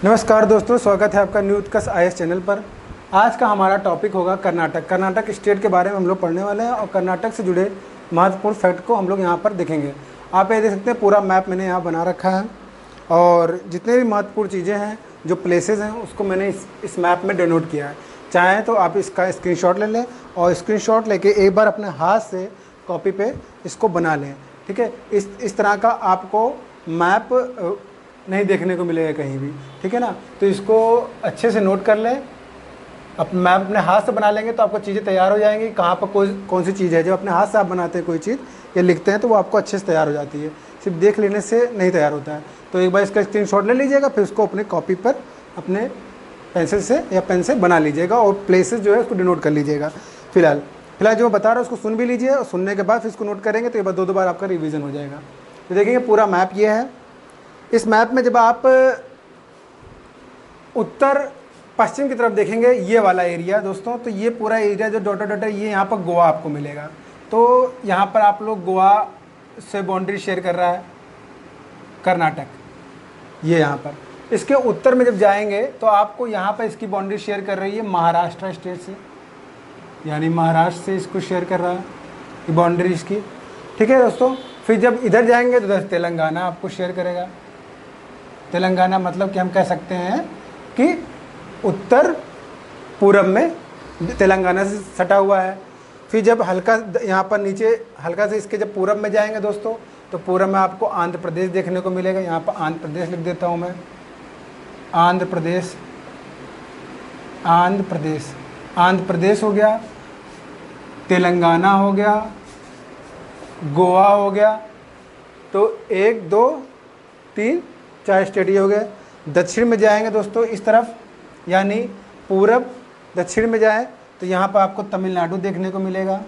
नमस्कार दोस्तों, स्वागत है आपका न्यू उत्कर्ष आईएएस चैनल पर। आज का हमारा टॉपिक होगा कर्नाटक। कर्नाटक स्टेट के बारे में हम लोग पढ़ने वाले हैं और कर्नाटक से जुड़े महत्वपूर्ण फैक्ट को हम लोग यहाँ पर देखेंगे। आप ये देख सकते हैं, पूरा मैप मैंने यहाँ बना रखा है और जितने भी महत्वपूर्ण चीज़ें हैं, जो प्लेसेस हैं, उसको मैंने इस मैप में डिनोट किया है। चाहें तो आप इसका स्क्रीनशॉट ले लें और स्क्रीनशॉट लेके एक बार अपने हाथ से कॉपी पे इसको बना लें। ठीक है, इस तरह का आपको मैप नहीं देखने को मिलेगा कहीं भी। ठीक है ना, तो इसको अच्छे से नोट कर लें। मैप अपने हाथ से बना लेंगे तो आपको चीज़ें तैयार हो जाएंगी, कहाँ पर कौन सी चीज़ है। जब अपने हाथ से आप बनाते हैं कोई चीज़ या लिखते हैं तो वो आपको अच्छे से तैयार हो जाती है, सिर्फ देख लेने से नहीं तैयार होता है। तो एक बार इसका स्क्रीनशॉट ले लीजिएगा, फिर उसको अपने कॉपी पर अपने पेंसिल से या पेन से बना लीजिएगा और प्लेसेस जो है उसको डिनोट कर लीजिएगा। फिलहाल जो मैं बता रहा हूँ उसको सुन भी लीजिए और सुनने के बाद फिर इसको नोट करेंगे तो एक बार दो बार आपका रिवीजन हो जाएगा। तो देखेंगे पूरा मैप ये है। इस मैप में जब आप उत्तर पश्चिम की तरफ देखेंगे, ये वाला एरिया दोस्तों, तो ये पूरा एरिया जो डॉटर डॉटर, ये यहाँ पर गोवा आपको मिलेगा। तो यहाँ पर आप लोग गोवा से बाउंड्री शेयर कर रहा है कर्नाटक, ये यहाँ पर। इसके उत्तर में जब जाएंगे तो आपको यहाँ पर इसकी बाउंड्री शेयर कर रही है महाराष्ट्र स्टेट से, यानी महाराष्ट्र से इसको शेयर कर रहा है ये बाउंड्री इसकी। ठीक है दोस्तों, फिर जब इधर जाएंगे तो इधर तेलंगाना आपको शेयर करेगा। तेलंगाना मतलब कि हम कह सकते हैं कि उत्तर पूरब में तेलंगाना से सटा हुआ है। फिर जब हल्का यहाँ पर नीचे हल्का से इसके जब पूरब में जाएंगे दोस्तों, तो पूरब में आपको आंध्र प्रदेश देखने को मिलेगा। यहाँ पर आंध्र प्रदेश लिख देता हूँ मैं, आंध्र प्रदेश। आंध्र प्रदेश हो गया, तेलंगाना हो गया, गोवा हो गया। तो 1 2 3 4 स्टेट हो गए। दक्षिण में जाएंगे दोस्तों इस तरफ, यानी पूरब दक्षिण में जाए तो यहाँ पर आपको तमिलनाडु देखने को मिलेगा।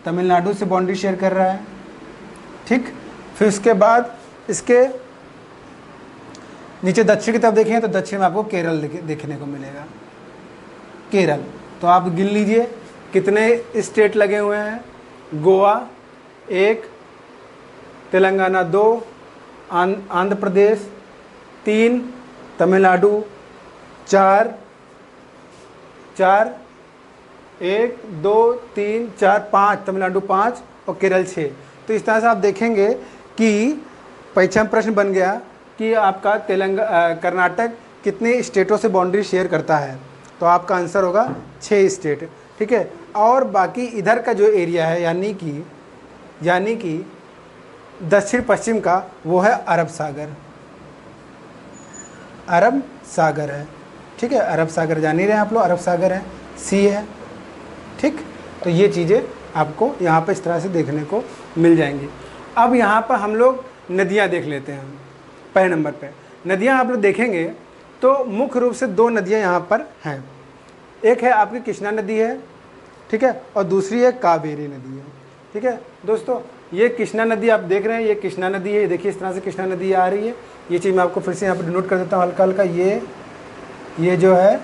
तमिलनाडु से बाउंड्री शेयर कर रहा है। ठीक, फिर उसके बाद इसके नीचे दक्षिण की तरफ देखेंगे तो दक्षिण में आपको केरल देखने को मिलेगा। केरल, तो आप गिन लीजिए कितने स्टेट लगे हुए हैं। गोवा 1, तेलंगाना 2, आंध्र प्रदेश 3, तमिलनाडु 4 1 2 3 4 5, तमिलनाडु 5 और केरल 6। तो इस तरह से आप देखेंगे कि पहचान प्रश्न बन गया कि आपका कर्नाटक कितने स्टेटों से बाउंड्री शेयर करता है। तो आपका आंसर होगा 6 स्टेट। ठीक है, और बाकी इधर का जो एरिया है यानी कि दक्षिण पश्चिम का, वो है अरब सागर है। ठीक है, अरब सागर जान ही रहे हैं आप लोग, अरब सागर है, सी है। ठीक, तो ये चीज़ें आपको यहाँ पर इस तरह से देखने को मिल जाएंगी। अब यहाँ पर हम लोग नदियाँ देख लेते हैं। पहले नंबर पे नदियाँ आप लोग देखेंगे तो मुख्य रूप से 2 नदियाँ यहाँ पर हैं। एक है आपकी कृष्णा नदी है, ठीक है, और दूसरी है कावेरी नदी है। ठीक है दोस्तों, ये कृष्णा नदी आप देख रहे हैं, ये कृष्णा नदी है। देखिए इस तरह से कृष्णा नदी आ रही है। ये चीज़ मैं आपको फिर से यहाँ पर डिनोट कर देता हूँ हल्का हल्का। ये जो है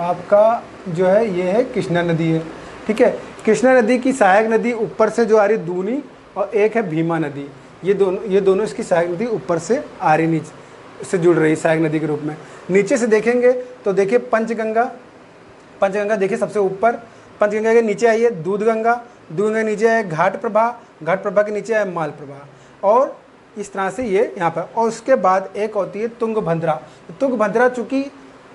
आपका जो है ये है कृष्णा नदी है। ठीक है, कृष्णा नदी की सहायक नदी ऊपर से जो आ रही दूनी, और एक है भीमा नदी। ये दोनों इसकी सहायक नदी ऊपर से आ रही, नीचे से जुड़ रही सहायक नदी के रूप में। नीचे से देखेंगे तो देखिए पंचगंगा देखिए सबसे ऊपर। पंचगंगा के नीचे आई है दूधगंगा के नीचे है घाट प्रभा के नीचे है मालप्रभा, और इस तरह से ये यहाँ पर। और उसके बाद एक होती है तुंगभद्रा चूँकि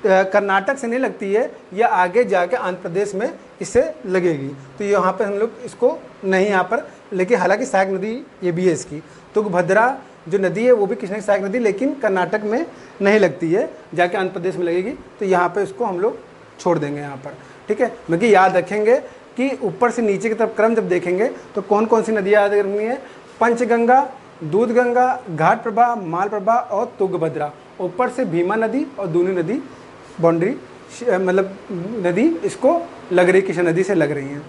कर्नाटक से नहीं लगती है, ये आगे जाके आंध्र प्रदेश में इससे लगेगी। तो यहाँ पे हम लोग इसको नहीं यहाँ पर, लेकिन हालांकि सहायक नदी ये भी है इसकी। तुंगभद्रा जो नदी है वो भी कृष्णा की सहायक नदी, लेकिन कर्नाटक में नहीं लगती है, जाके आंध्र प्रदेश में लगेगी। तो यहाँ पर इसको हम लोग छोड़ देंगे यहाँ पर। ठीक है, बल्कि याद रखेंगे कि ऊपर से नीचे की तरफ क्रम जब देखेंगे तो कौन कौन सी नदियाँ याद करनी है। पंचगंगा, दूधगंगा, घाट प्रभा, मालप्रभा और तुंगभद्रा। ऊपर से भीमा नदी और दूनी नदी बाउंड्री मतलब नदी इसको लग रही, कृष्णा नदी से लग रही हैं।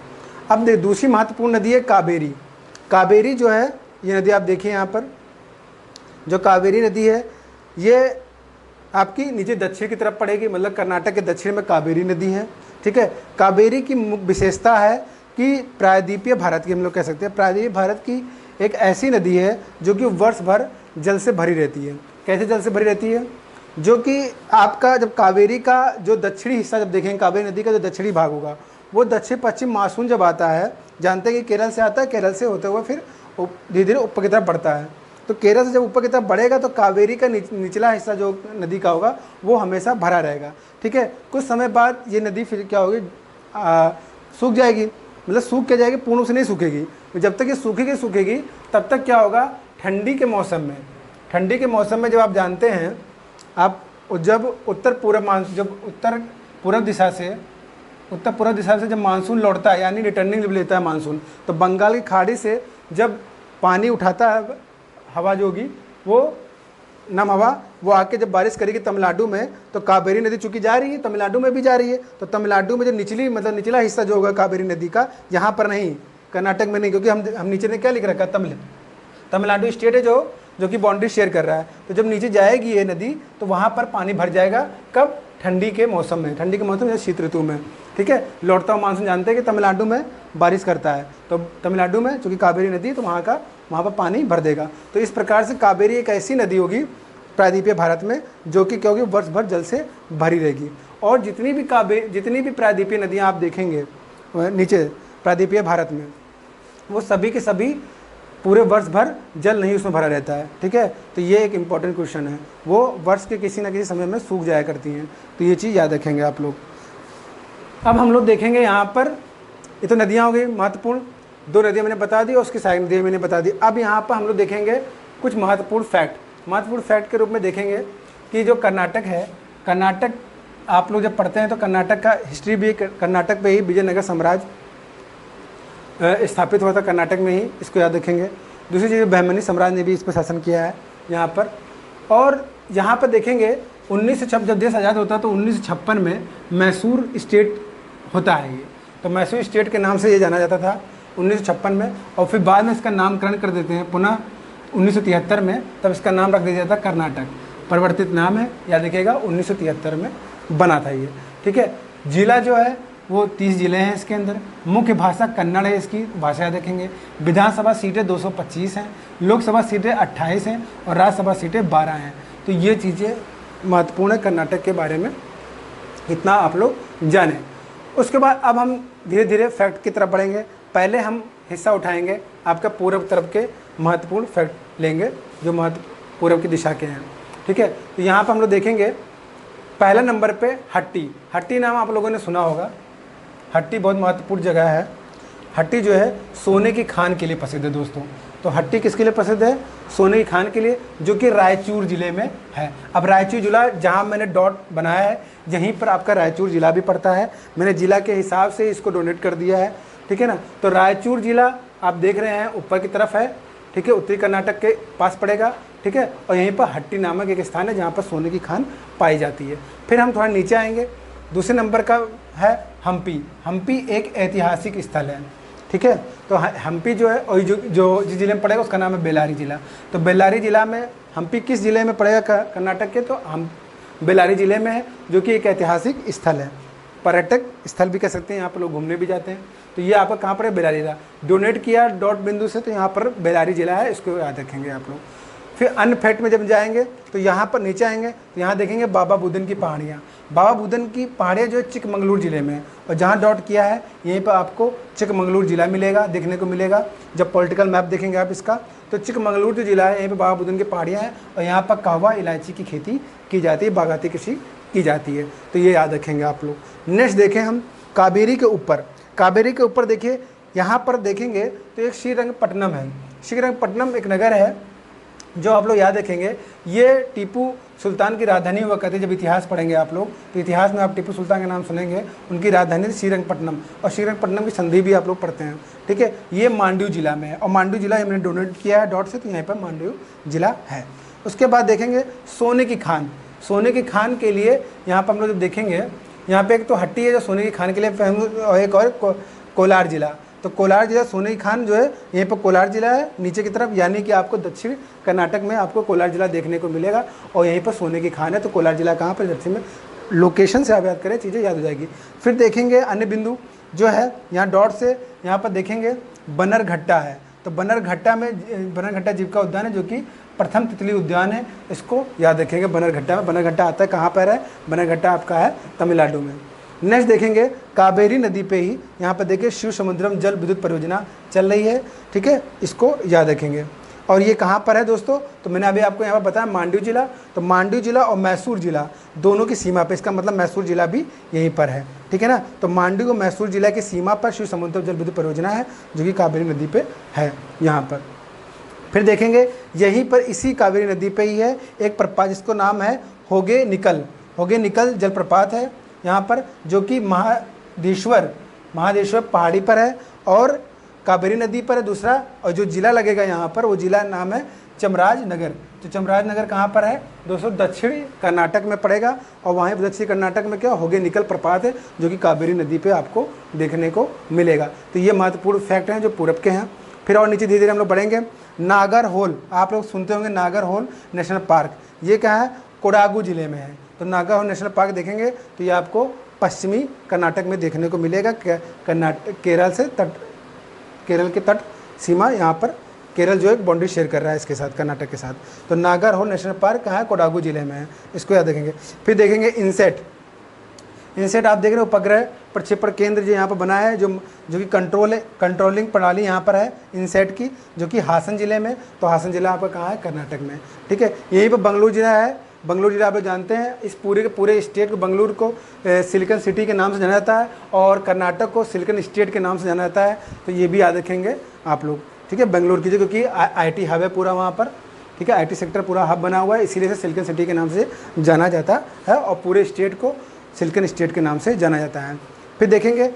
अब दूसरी महत्वपूर्ण नदी है कावेरी जो है, ये नदी आप देखिए यहाँ पर। जो कावेरी नदी है ये आपकी नीचे दक्षिण की तरफ पड़ेगी, मतलब कर्नाटक के दक्षिण में कावेरी नदी है। ठीक है, कावेरी की विशेषता है कि प्रायद्वीपीय भारत की, हम लोग कह सकते हैं प्रायद्वीपीय भारत की एक ऐसी नदी है जो कि वर्ष भर जल से भरी रहती है। कैसे जल से भरी रहती है? जो कि आपका जब कावेरी का जो दक्षिणी हिस्सा जब देखेंगे, कावेरी नदी का जो दक्षिणी भाग होगा, वो दक्षिण पश्चिम मानसून जब आता है, जानते हैं कि केरल से आता है, केरल से होते हुए फिर धीरे धीरे ऊपर की तरफ बढ़ता है। तो केरल से जब ऊपर की तरफ बढ़ेगा तो कावेरी का निचला हिस्सा जो नदी का होगा वो हमेशा भरा रहेगा। ठीक है, कुछ समय बाद ये नदी फिर क्या होगी, सूख जाएगी। मतलब सूख के जाएगी, पूर्ण से नहीं सूखेगी। जब तक ये सूखेगी तब तक क्या होगा, ठंडी के मौसम में जब आप जानते हैं, आप जब उत्तर पूर्व दिशा से जब मानसून लौटता है, यानी रिटर्निंग जब लेता है मानसून, तो बंगाल की खाड़ी से जब पानी उठाता है, हवा जो होगी वो नम हवा, वो आके जब बारिश करेगी तमिलनाडु में, तो कावेरी नदी चूँकि जा रही है, तमिलनाडु में भी जा रही है, तो तमिलनाडु में जो निचला हिस्सा जो होगा कावेरी नदी का, यहाँ पर नहीं, कर्नाटक में नहीं, क्योंकि हम नीचे ने क्या लिख रखा है, तमिलनाडु स्टेट है जो कि बाउंड्री शेयर कर रहा है। तो जब नीचे जाएगी ये नदी तो वहाँ पर पानी भर जाएगा, कब, ठंडी के मौसम में, शीत ऋतु में। ठीक है, लौटता हुआ मानसून जानते हैं कि तमिलनाडु में बारिश करता है, तो तमिलनाडु में चूँकि कावेरी नदी, तो वहाँ पर पानी भर देगा। तो इस प्रकार से कावेरी एक ऐसी नदी होगी प्रायद्वीपीय भारत में जो कि क्योंकि वर्ष भर जल से भरी रहेगी। और जितनी भी प्रायद्वीपीय नदियाँ आप देखेंगे नीचे प्रायद्वीपीय भारत में, वो सभी के सभी पूरे वर्ष भर जल नहीं उसमें भरा रहता है। ठीक है, तो ये एक इम्पॉर्टेंट क्वेश्चन है, वो वर्ष के किसी न किसी समय में सूख जाया करती हैं। तो ये चीज़ याद रखेंगे आप लोग। अब हम लोग देखेंगे यहाँ पर, ये तो नदियाँ हो गई महत्वपूर्ण, 2 नदियाँ मैंने बता दी और उसकी सहायक नदियाँ मैंने बता दी। अब यहाँ पर हम लोग देखेंगे कुछ महत्वपूर्ण फैक्ट के रूप में देखेंगे कि जो कर्नाटक आप लोग जब पढ़ते हैं तो कर्नाटक का हिस्ट्री भी, कर्नाटक पे ही विजयनगर साम्राज्य स्थापित हुआ था, कर्नाटक में ही, इसको याद रखेंगे। दूसरी चीज़, बहमनी साम्राज्य ने भी इस पर शासन किया है यहाँ पर। और यहाँ पर देखेंगे 1956 जब देश आज़ाद होता है तो 1956 में मैसूर स्टेट होता है ये, तो मैसूर स्टेट के नाम से ये जाना जाता था 1956 में। और फिर बाद में इसका नामकरण कर देते हैं पुनः 1973 में, तब इसका नाम रख दिया जाता है कर्नाटक, परिवर्तित नाम है, याद रखिएगा 1973 में बना था ये। ठीक है, जिला जो है वो 30 जिले हैं इसके अंदर। मुख्य भाषा कन्नड़ है, इसकी भाषा याद रखेंगे। विधानसभा सीटें 225 हैं, लोकसभा सीटें 28 हैं और राज्यसभा सीटें 12 हैं। तो ये चीज़ें महत्वपूर्ण है कर्नाटक के बारे में, इतना आप लोग जानें। उसके बाद अब हम धीरे धीरे फैक्ट की तरफ बढ़ेंगे। पहले हम हिस्सा उठाएंगे आपका पूर्व तरफ के महत्वपूर्ण फैक्ट लेंगे जो पूर्व की दिशा के हैं। ठीक है, तो यहाँ पर हम लोग देखेंगे पहला नंबर पे हट्टी नाम आप लोगों ने सुना होगा। हट्टी बहुत महत्वपूर्ण जगह है। हट्टी जो है सोने की खान के लिए प्रसिद्ध है दोस्तों। तो हट्टी किसके लिए प्रसिद्ध है? सोने की खान के लिए, जो कि रायचूर ज़िले में है। अब रायचूर जिला जहाँ मैंने डॉट बनाया है यहीं पर आपका रायचूर ज़िला भी पड़ता है। मैंने ज़िला के हिसाब से इसको डोनेट कर दिया है, ठीक है ना। तो रायचूर ज़िला आप देख रहे हैं ऊपर की तरफ है, ठीक है, उत्तरी कर्नाटक के पास पड़ेगा, ठीक है। और यहीं पर हट्टी नामक एक स्थान है जहाँ पर सोने की खान पाई जाती है। फिर हम थोड़ा नीचे आएंगे, दूसरे नंबर का है हम्पी। हम्पी एक ऐतिहासिक स्थल है, ठीक है। तो हम्पी जो है और जो जिस जिले में पड़ेगा उसका नाम है बेल्लारी ज़िला। तो बेल्लारी ज़िला में हम्पी किस ज़िले में पड़ेगा कर्नाटक के? तो हम बेल्लारी ज़िले में है, जो कि एक ऐतिहासिक स्थल है, पर्यटक स्थल भी कह सकते हैं। यहाँ पर लोग घूमने भी जाते हैं। तो ये आपका कहाँ पर है? बेल्लारी ज़िला। डोनेट किया डॉट बिंदु से, तो यहाँ पर बेल्लारी ज़िला है, इसको याद रखेंगे आप लोग। फिर अन्य फैक्ट में जब जाएंगे तो यहाँ पर नीचे आएंगे तो यहाँ देखेंगे बाबा बुदन की पहाड़ियाँ। बाबा बुदन की पहाड़ियाँ जो है चिकमंगलूर ज़िले में है, और जहाँ डॉट किया है यहीं पर आपको चिकमंगलूर ज़िला मिलेगा, देखने को मिलेगा। जब पॉलिटिकल मैप देखेंगे आप इसका, तो चिकमंगलूर जो ज़िला है यहीं पर बाबा बुदन की पहाड़ियाँ हैं, और यहाँ पर कहवा इलायची की खेती की जाती है, बागायती कृषि की जाती है। तो ये याद रखेंगे आप लोग। नेक्स्ट देखें हम कावेरी के ऊपर। कावेरी के ऊपर देखिए, यहाँ पर देखेंगे तो एक श्रीरंगपट्टनम है। श्रीरंगपट्टनम एक नगर है जो आप लोग याद रखेंगे, ये टीपू सुल्तान की राजधानी हुआ करती है। जब इतिहास पढ़ेंगे आप लोग तो इतिहास में आप टीपू सुल्तान का नाम सुनेंगे, उनकी राजधानी थी श्रीरंगपट्टनम, और श्रीरंगपट्टनम की संधि भी आप लोग पढ़ते हैं, ठीक है। ये मांड्यू जिला में है, और मांड्यू जिला हमने डोनेट किया है डॉट से, तो यहाँ पर मांड्यू जिला है। उसके बाद देखेंगे सोने की खान। सोने की खान के लिए यहाँ पर हम लोग जब देखेंगे, यहाँ पे एक तो हट्टी है जो सोने की खान के लिए फेमस, और एक और कोलार जिला। तो कोलार जिला सोने की खान जो है यहीं पर कोलार जिला है नीचे की तरफ, यानी कि आपको दक्षिण कर्नाटक में आपको कोलार जिला देखने को मिलेगा, और यहीं पर सोने की खान है। तो कोलार जिला कहाँ पर? दक्षिण में। लोकेशन से आप याद करें, चीज़ें याद हो जाएगी। फिर देखेंगे अन्य बिंदु जो है यहाँ डॉट से, यहाँ पर देखेंगे बन्नरघट्टा है। तो तो बनरघट्टा जीविका उद्यान है जो कि प्रथम तितली उद्यान है, इसको याद रखेंगे बनरघट्टा में। बनरघट्टा आता है कहाँ पर है, बनरघट्टा आपका है तमिलनाडु में। नेक्स्ट देखेंगे कावेरी नदी पे ही यहाँ पर देखिए शिव समुद्रम जल विद्युत परियोजना चल रही है, ठीक है, इसको याद रखेंगे। और ये कहाँ पर है दोस्तों, तो मैंने अभी आपको यहाँ पर बताया मांडू जिला, तो मांडू जिला और मैसूर जिला दोनों की सीमा पे, इसका मतलब मैसूर जिला भी यहीं पर है, ठीक है ना। तो मांडू और मैसूर जिला की सीमा पर शिव समुद्रम जल विद्युत परियोजना है जो कि कावेरी नदी पे है यहाँ पर। फिर देखेंगे यहीं पर इसी कावेरी नदी पे ही है एक प्रपात जिसको नाम है होगे निकल जलप्रपात है यहाँ पर, जो कि महादेश्वर पहाड़ी पर है और कावेरी नदी पर है दूसरा। और जो जिला लगेगा यहाँ पर वो जिला नाम है चामराजनगर। तो चामराजनगर कहाँ पर है दोस्तों, दक्षिणी कर्नाटक में पड़ेगा। और वहीं दक्षिणी कर्नाटक में क्या होगे निकल प्रपात है जो कि कावेरी नदी पे आपको देखने को मिलेगा। तो ये महत्वपूर्ण फैक्ट हैं जो पूरब के हैं। फिर और नीचे धीरे धीरे हम लोग बढ़ेंगे। नागरहोल, आप लोग सुनते होंगे नागरहोल नेशनल पार्क, ये क्या है कोडागू जिले में है। तो नागरहोल नेशनल पार्क देखेंगे तो ये आपको पश्चिमी कर्नाटक में देखने को मिलेगा। केरल के तट सीमा यहाँ पर केरल जो एक बाउंड्री शेयर कर रहा है इसके साथ, कर्नाटक के साथ। तो नागरहोल नेशनल पार्क कहाँ है, कोडागू जिले में है, इसको याद रखेंगे। फिर देखेंगे इनसेट आप देख रहे हो उपग्रह प्रक्षेपण केंद्र जो यहाँ पर बना है, जो कि कंट्रोलिंग प्रणाली यहाँ पर है इनसेट की, जो कि हासन जिले में। तो हासन जिला आपका कहाँ है, कर्नाटक में, ठीक है। यहीं पर बंगलुरु जिला है। बंगलुरु जिला आप लोग जानते हैं, इस पूरे के पूरे स्टेट को, बंगलुरु को सिलिकन सिटी के नाम से जाना जाता है और कर्नाटक को सिलिकन स्टेट के नाम से जाना जाता है। तो ये भी याद रखेंगे आप लोग, ठीक है। बेंगलुरु कीजिए क्योंकि IT हब है पूरा वहाँ पर, ठीक है, IT सेक्टर पूरा हब बना हुआ है, इसीलिए से सिलिकन सिटी के नाम से जाना जाता है और पूरे स्टेट को सिलिकन स्टेट के नाम से जाना जाता है। फिर देखेंगे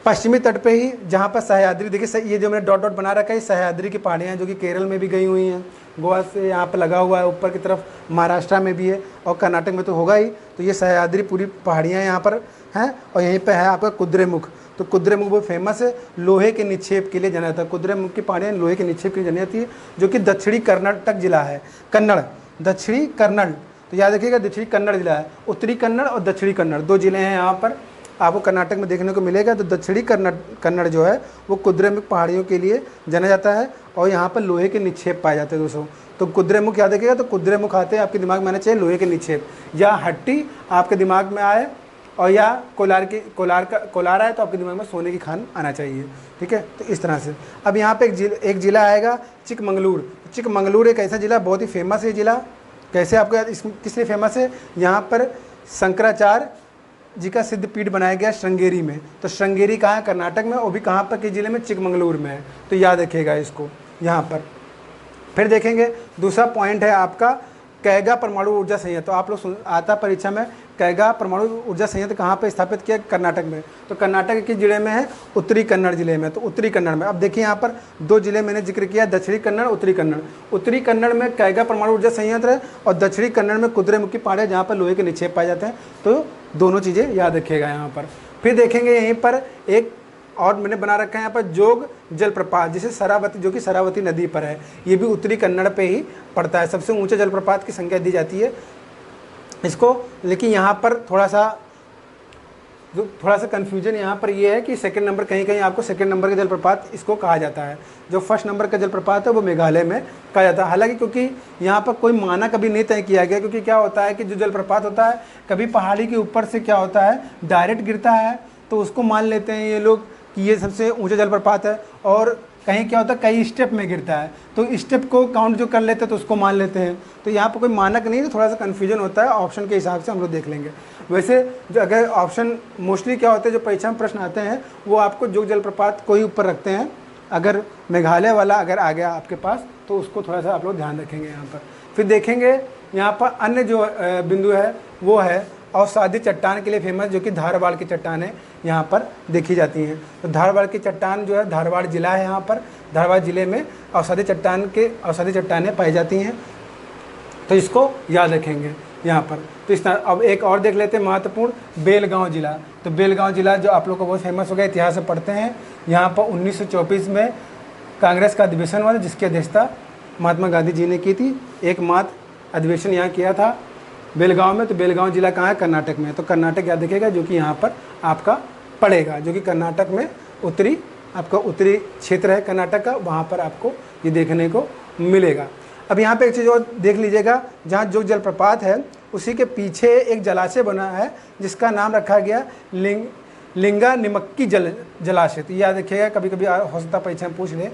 पश्चिमी तट पे ही जहाँ पर सह्याद्री, देखिए ये जो मैंने डॉट डॉट बना रखा है सह्याद्री की पहाड़ियाँ जो कि केरल में भी गई हुई हैं, गोवा से यहाँ पर लगा हुआ है, ऊपर की तरफ महाराष्ट्र में भी है और कर्नाटक में तो होगा ही। तो ये सह्याद्री पूरी पहाड़ियाँ यहाँ पर हैं। और यहीं पे है आपका कुद्रेमुख। तो कुद्रेमुख वो फेमस है, लोहे के निक्षेप के लिए जाना जाता है। कुद्रेमुख की पहाड़ियाँ लोहे के निक्षेप के लिए जानी जाती है, जो कि दक्षिणी कर्नाटक जिला है, दक्षिणी कन्नड़। तो याद रखिएगा दक्षिणी कन्नड़ जिला है, उत्तरी कन्नड़ और दक्षिणी कन्नड़ 2 जिले हैं यहाँ पर आपको कर्नाटक में देखने को मिलेगा। तो दक्षिणी कन्नड़ जो है वो कुद्रेमुख पहाड़ियों के लिए जाना जाता है और यहाँ पर लोहे के निक्षेप पाए जाते हैं दोस्तों। तो कुद्रेमुख याद रखिएगा, तो कुद्रेमुख आते हैं आपके दिमाग में आना चाहिए लोहे के निक्षेप, या हट्टी आपके दिमाग में आए और या कोलार आए तो आपके दिमाग में सोने की खान आना चाहिए, ठीक है। तो इस तरह से अब यहाँ पे एक जिला आएगा चिकमंगलूर एक ऐसा जिला बहुत ही फेमस है जिला। कैसे आपको याद, किस लिए फेमस है, यहाँ पर शंकराचार्य जी का सिद्ध पीठ बनाया गया श्रृंगेरी में। तो श्रृंगेरी कहाँ है, कर्नाटक में, वो भी कहाँ पर, किस जिले में, चिकमंगलूर में है। तो याद रखिएगा इसको यहाँ पर। फिर देखेंगे दूसरा पॉइंट है आपका कैगा परमाणु ऊर्जा संयंत्र। तो आप लोग आता परीक्षा में, कैगा परमाणु ऊर्जा संयंत्र कहाँ पर स्थापित किया, कर्नाटक में। तो कर्नाटक के जिले में है, उत्तरी कन्नड़ जिले में। तो उत्तरी कन्नड़ में अब देखिए यहाँ पर 2 जिले मैंने जिक्र किया, दक्षिणी कन्नड़, उत्तरी कन्नड़। उत्तरी कन्नड़ में कैगा परमाणु ऊर्जा संयंत्र है और दक्षिणी कन्नड़ में कुद्रेमुख की पहाड़ियाँ जहाँ पर लोहे के निक्षेप पाए जाते हैं। तो दोनों चीज़ें याद रखिएगा यहाँ पर। फिर देखेंगे यहीं पर एक और मैंने बना रखा है यहाँ पर जोग जलप्रपात, जिसे शरावती, जो कि शरावती नदी पर है। ये भी उत्तरी कन्नड़ पे ही पड़ता है। सबसे ऊंचे जलप्रपात की संख्या दी जाती है इसको। लेकिन यहाँ पर थोड़ा सा कन्फ्यूजन यहाँ पर ये है कि सेकंड नंबर, कहीं कहीं आपको सेकंड नंबर का जलप्रपात इसको कहा जाता है। जो फर्स्ट नंबर का जलप्रपात है वो मेघालय में कहा जाता है। हालांकि क्योंकि यहाँ पर कोई माना कभी नहीं तय किया गया, क्योंकि क्या होता है कि जो जलप्रपात होता है कभी पहाड़ी के ऊपर से क्या होता है डायरेक्ट गिरता है, तो उसको मान लेते हैं ये लोग कि ये सबसे ऊंचा जलप्रपात है। और कहीं क्या होता है कई स्टेप में गिरता है, तो स्टेप को काउंट जो कर लेते हैं तो उसको मान लेते हैं। तो यहाँ पर कोई मानक नहीं है, तो थोड़ा सा कन्फ्यूजन होता है। ऑप्शन के हिसाब से हम लोग देख लेंगे। वैसे जो अगर ऑप्शन मोस्टली क्या होते हैं, जो परीक्षा में प्रश्न आते हैं वो आपको जोग जलप्रपात को ही ऊपर रखते हैं। अगर मेघालय वाला अगर आ गया आपके पास तो उसको थोड़ा सा आप लोग ध्यान रखेंगे यहाँ पर। फिर देखेंगे यहाँ पर अन्य जो बिंदु है वो है अवसादी चट्टान के लिए फेमस, जो कि धारवाड़ की चट्टानें यहाँ पर देखी जाती हैं। तो धारवाड़ की चट्टान जो है, धारवाड़ जिला है यहाँ पर, धारवाड़ जिले में अवसादी चट्टानें पाई जाती हैं। तो इसको याद रखेंगे यहाँ पर। तो इस तरह अब एक और देख लेते हैं महत्वपूर्ण, बेलगांव जिला। तो बेलगांव जिला जो आप लोग को बहुत फेमस हो गया, इतिहास में पढ़ते हैं। यहाँ पर 1924 में कांग्रेस का अधिवेशन हुआ था, जिसकी अध्यक्षता महात्मा गांधी जी ने की थी। एकमात्र अधिवेशन यहाँ किया था बेलगांव में। तो बेलगांव जिला कहाँ है, कर्नाटक में। तो कर्नाटक याद रखिएगा, जो कि यहाँ पर आपका पड़ेगा, जो कि कर्नाटक में उत्तरी आपका उत्तरी क्षेत्र है कर्नाटक का, वहाँ पर आपको ये देखने को मिलेगा। अब यहाँ पे एक चीज़ और देख लीजिएगा, जहाँ जोग जलप्रपात है उसी के पीछे एक जलाशय बना है जिसका नाम रखा गया लिंगा निमक्की जलाशय। तो याद रखिएगा, कभी कभी हो सकता परीक्षा में पूछ ले,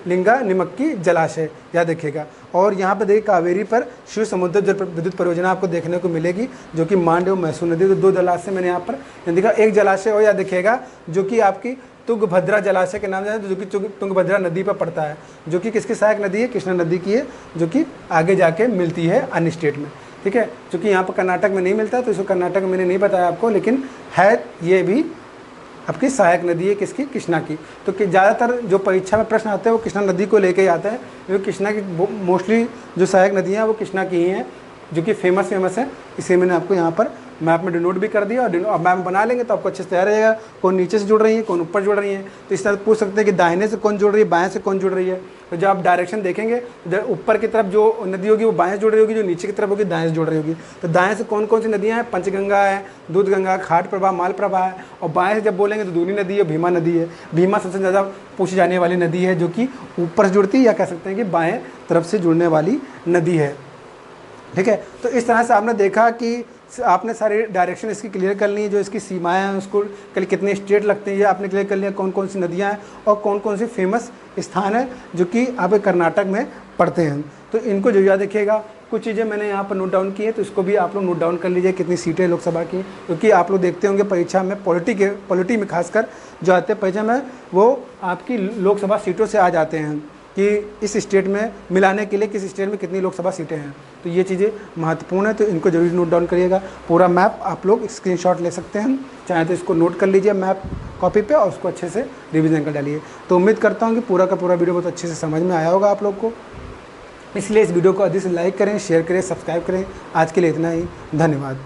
लिंगा निमक्की जलाशय याद रखिएगा। और यहाँ पर देखिए कावेरी पर शिव समुद्र जल विद्युत परियोजना आपको देखने को मिलेगी, जो कि मांड एवं मैसूर नदी, तो 2 जलाशय मैंने यहाँ पर देखा। एक जलाशय और याद रखिएगा जो कि आपकी तुंगभद्रा जलाशय के नाम से, जो कि तुंगभद्रा नदी पर पड़ता है, जो कि किसकी सहायक नदी है, कृष्णा नदी की है, जो कि आगे जाके मिलती है अन्य स्टेट में। ठीक है, क्योंकि यहाँ पर कर्नाटक में नहीं मिलता है तो इसको कर्नाटक में मैंने नहीं बताया आपको, लेकिन है ये भी आपकी सहायक नदी है किसकी, कृष्णा की। तो कि ज़्यादातर जो परीक्षा में प्रश्न आते हैं वो कृष्णा नदी को लेके ही आते हैं, क्योंकि कृष्णा की मोस्टली जो सहायक नदियाँ हैं वो कृष्णा की ही हैं, जो कि फेमस है। इसे मैंने आपको यहाँ पर मैप में डिनोट भी कर दिया, और अब मैप बना लेंगे तो आपको अच्छे से तैयार रहेगा कौन नीचे से जुड़ रही है, कौन ऊपर जुड़ रही है। तो इस तरह पूछ सकते हैं कि दाहिने से कौन जुड़ रही है, बाएं से कौन जुड़ रही है। तो जब आप डायरेक्शन देखेंगे तो ऊपर की तरफ जो नदी होगी वो बाएं से जुड़ रही होगी, जो नीचे की तरफ होगी दाएं से जुड़ रही होगी। तो दाएं से कौन कौन सी नदियाँ हैं, पंचगंगा है, दूधगंगा, घाट प्रभा, माल प्रभा है। और बाएं से जब बोलेंगे तो दूनी नदी है, भीमा नदी है। भीमा सबसे ज़्यादा पूछी जाने वाली नदी है, जो कि ऊपर से जुड़ती है, या कह सकते हैं कि बाएँ तरफ से जुड़ने वाली नदी है। ठीक है, तो इस तरह से आपने देखा कि आपने सारी डायरेक्शन इसकी क्लियर कर ली है, जो इसकी सीमाएं हैं उसको कितने स्टेट लगते हैं ये आपने क्लियर कर लिया, कौन कौन सी नदियां हैं और कौन कौन सी फेमस स्थान है जो कि आप कर्नाटक में पड़ते हैं। तो इनको जो याद रखिएगा। कुछ चीज़ें मैंने यहाँ पर नोट डाउन की है, तो इसको भी आप लोग नोट डाउन कर लीजिए, कितनी सीटें लोकसभा की, क्योंकि आप लोग देखते होंगे परीक्षा में पॉलिटी में खासकर जो आते हैं परीक्षा में, वो आपकी लोकसभा सीटों से आ जाते हैं कि इस स्टेट में मिलाने के लिए किस स्टेट में कितनी लोकसभा सीटें हैं। तो ये चीज़ें महत्वपूर्ण है, तो इनको जरूर नोट डाउन करिएगा। पूरा मैप आप लोग स्क्रीनशॉट ले सकते हैं, चाहे तो इसको नोट कर लीजिए मैप कॉपी पे और उसको अच्छे से रिवीजन कर डालिए। तो उम्मीद करता हूँ कि पूरा का पूरा वीडियो बहुत अच्छे से समझ में आया होगा आप लोग को। इसलिए इस वीडियो को अधिक से लाइक करें, शेयर करें, सब्सक्राइब करें। आज के लिए इतना ही, धन्यवाद।